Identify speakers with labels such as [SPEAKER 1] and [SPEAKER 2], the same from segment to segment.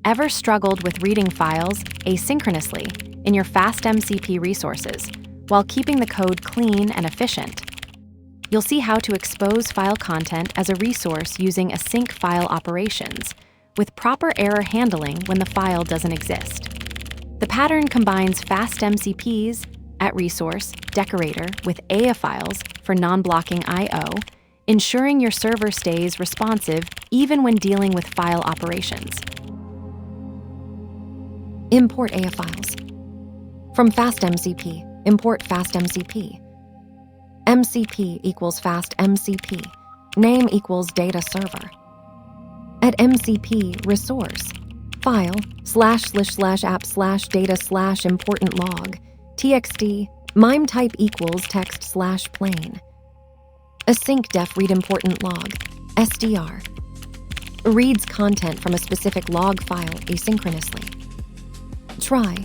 [SPEAKER 1] Ever struggled with reading files asynchronously in your FastMCP resources while keeping the code clean and efficient? You'll see how to expose file content as a resource using async file operations, with proper error handling when the file doesn't exist. The pattern combines FastMCP's @resource decorator with aiofiles for non-blocking I/O, ensuring your server stays responsive even when dealing with file operations.
[SPEAKER 2] Import aiofiles. From FastMCP, import FastMCP. MCP equals FastMCP. Name equals data server. At MCP resource, file //app/data/important log, txt, MIME type equals text/plain. Async def read important log, SDR. Reads content from a specific log file asynchronously. Try.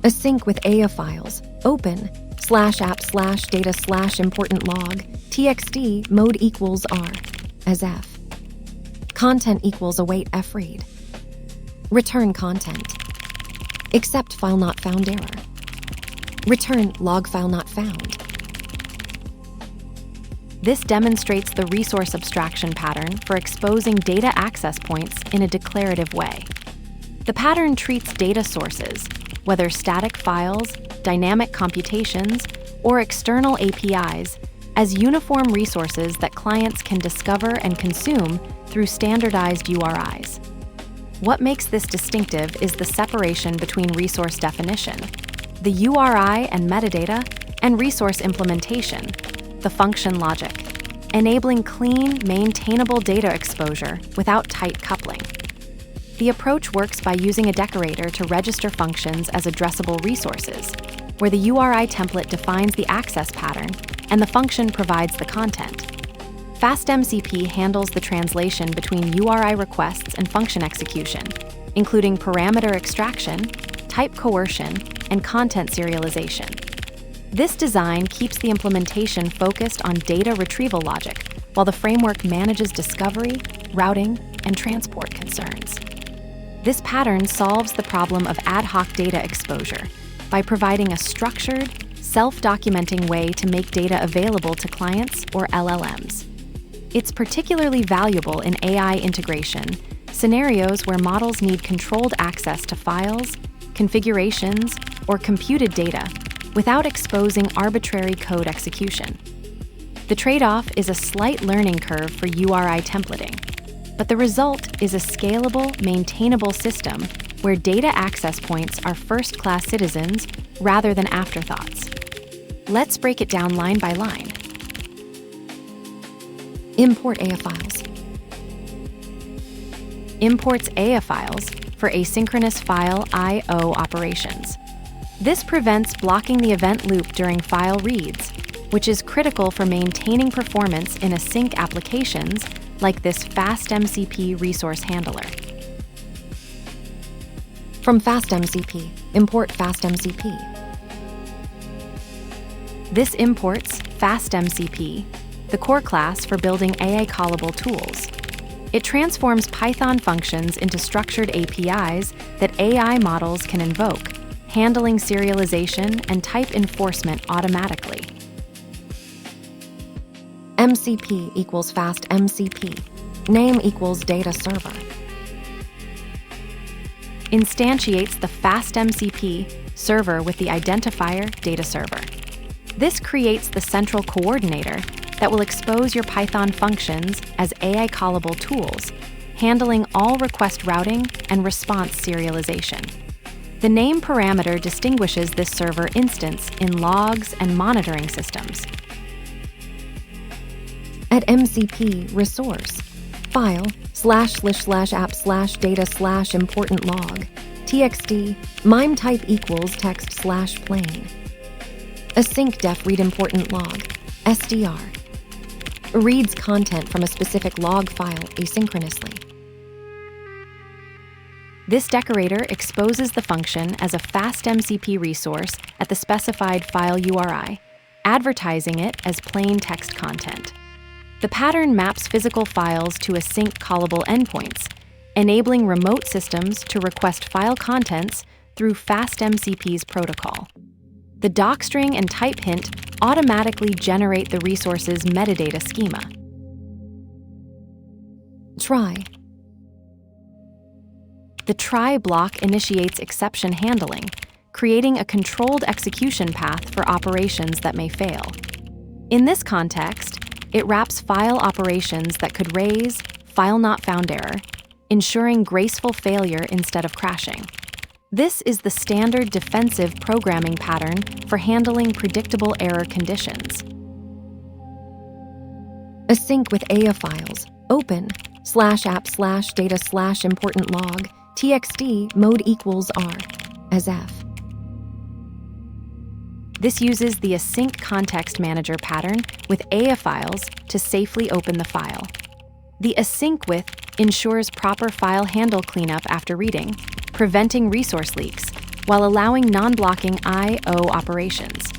[SPEAKER 2] Async with aiofiles, open, /app/data/important log, txt, mode equals R, as F. Content equals await fread. Return content. Accept file not found error. Return log file not found.
[SPEAKER 1] This demonstrates the resource abstraction pattern for exposing data access points in a declarative way. The pattern treats data sources, whether static files, dynamic computations, or external APIs, as uniform resources that clients can discover and consume through standardized URIs. What makes this distinctive is the separation between resource definition, the URI and metadata, and resource implementation, the function logic, enabling clean, maintainable data exposure without tight coupling. The approach works by using a decorator to register functions as addressable resources, where the URI template defines the access pattern and the function provides the content. FastMCP handles the translation between URI requests and function execution, including parameter extraction, type coercion, and content serialization. This design keeps the implementation focused on data retrieval logic, while the framework manages discovery, routing, and transport concerns. This pattern solves the problem of ad hoc data exposure by providing a structured, self-documenting way to make data available to clients or LLMs. It's particularly valuable in AI integration, scenarios where models need controlled access to files, configurations, or computed data without exposing arbitrary code execution. The trade-off is a slight learning curve for URI templating, but the result is a scalable, maintainable system where data access points are first-class citizens rather than afterthoughts. Let's break it down line by line.
[SPEAKER 2] Import aiofiles.
[SPEAKER 1] Imports aiofiles for asynchronous file I/O operations. This prevents blocking the event loop during file reads, which is critical for maintaining performance in async applications like this FastMCP resource handler.
[SPEAKER 2] From FastMCP, import FastMCP.
[SPEAKER 1] This imports FastMCP, the core class for building AI callable tools. It transforms Python functions into structured APIs that AI models can invoke, handling serialization and type enforcement automatically.
[SPEAKER 2] MCP equals FastMCP. Name equals data server.
[SPEAKER 1] Instantiates the FastMCP server with the identifier data server. This creates the central coordinator that will expose your Python functions as AI callable tools, handling all request routing and response serialization. The name parameter distinguishes this server instance in logs and monitoring systems.
[SPEAKER 2] At MCP resource, file //app/data/important log, txt, MIME type equals text/plain. Async def read important log, SDR. Reads content from a specific log file asynchronously.
[SPEAKER 1] This decorator exposes the function as a FastMCP resource at the specified file URI, advertising it as plain text content. The pattern maps physical files to async callable endpoints, enabling remote systems to request file contents through FastMCP's protocol. The docstring and type hint automatically generate the resource's metadata schema.
[SPEAKER 2] Try.
[SPEAKER 1] The try block initiates exception handling, creating a controlled execution path for operations that may fail. In this context, it wraps file operations that could raise file not found error, ensuring graceful failure instead of crashing. This is the standard defensive programming pattern for handling predictable error conditions.
[SPEAKER 2] Async with aiofiles. Open /app/data/important log txt mode equals R as F.
[SPEAKER 1] This uses the Async context manager pattern with aiofiles to safely open the file. The async with ensures proper file handle cleanup after reading, preventing resource leaks, while allowing non-blocking I/O operations.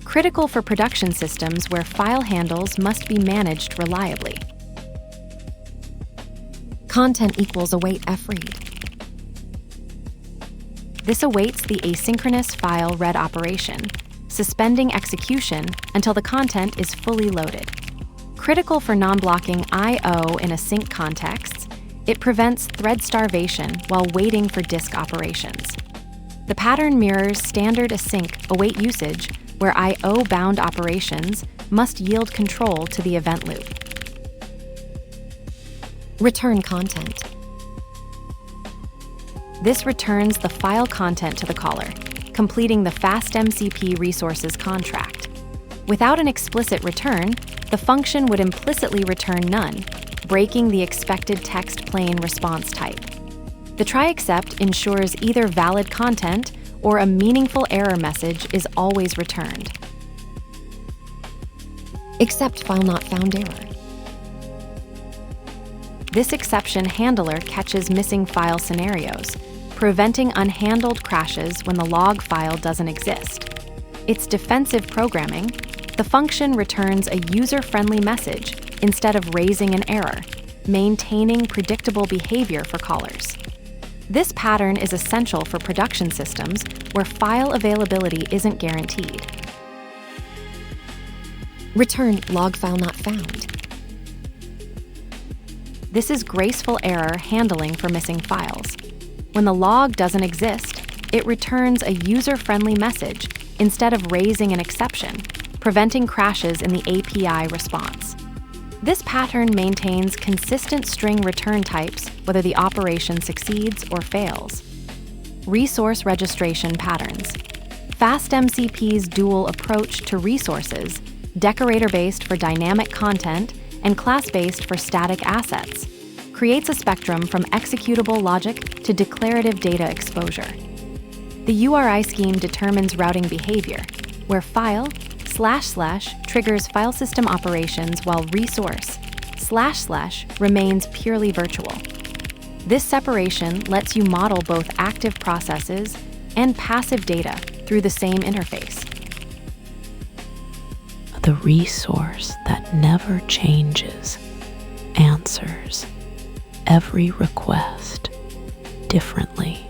[SPEAKER 1] Critical for production systems where file handles must be managed reliably.
[SPEAKER 2] Content equals await fread.
[SPEAKER 1] This awaits the asynchronous file read operation, suspending execution until the content is fully loaded. Critical for non-blocking I/O in async contexts, it prevents thread starvation while waiting for disk operations. The pattern mirrors standard async await usage, where I/O-bound operations must yield control to the event loop.
[SPEAKER 2] Return content.
[SPEAKER 1] This returns the file content to the caller, completing the FastMCP resources contract. Without an explicit return, the function would implicitly return none, breaking the expected text plain response type. The try except ensures either valid content or a meaningful error message is always returned.
[SPEAKER 2] Except file not found error.
[SPEAKER 1] This exception handler catches missing file scenarios, preventing unhandled crashes when the log file doesn't exist. It's defensive programming. The function returns a user-friendly message instead of raising an error, maintaining predictable behavior for callers. This pattern is essential for production systems where file availability isn't guaranteed.
[SPEAKER 2] Return log file not found.
[SPEAKER 1] This is graceful error handling for missing files. When the log doesn't exist, it returns a user-friendly message instead of raising an exception, preventing crashes in the API response. This pattern maintains consistent string return types whether the operation succeeds or fails. Resource registration patterns. FastMCP's dual approach to resources, decorator-based for dynamic content and class-based for static assets, creates a spectrum from executable logic to declarative data exposure. The URI scheme determines routing behavior, where file // triggers file system operations while resource // remains purely virtual. This separation lets you model both active processes and passive data through the same interface.
[SPEAKER 3] The resource that never changes answers every request differently.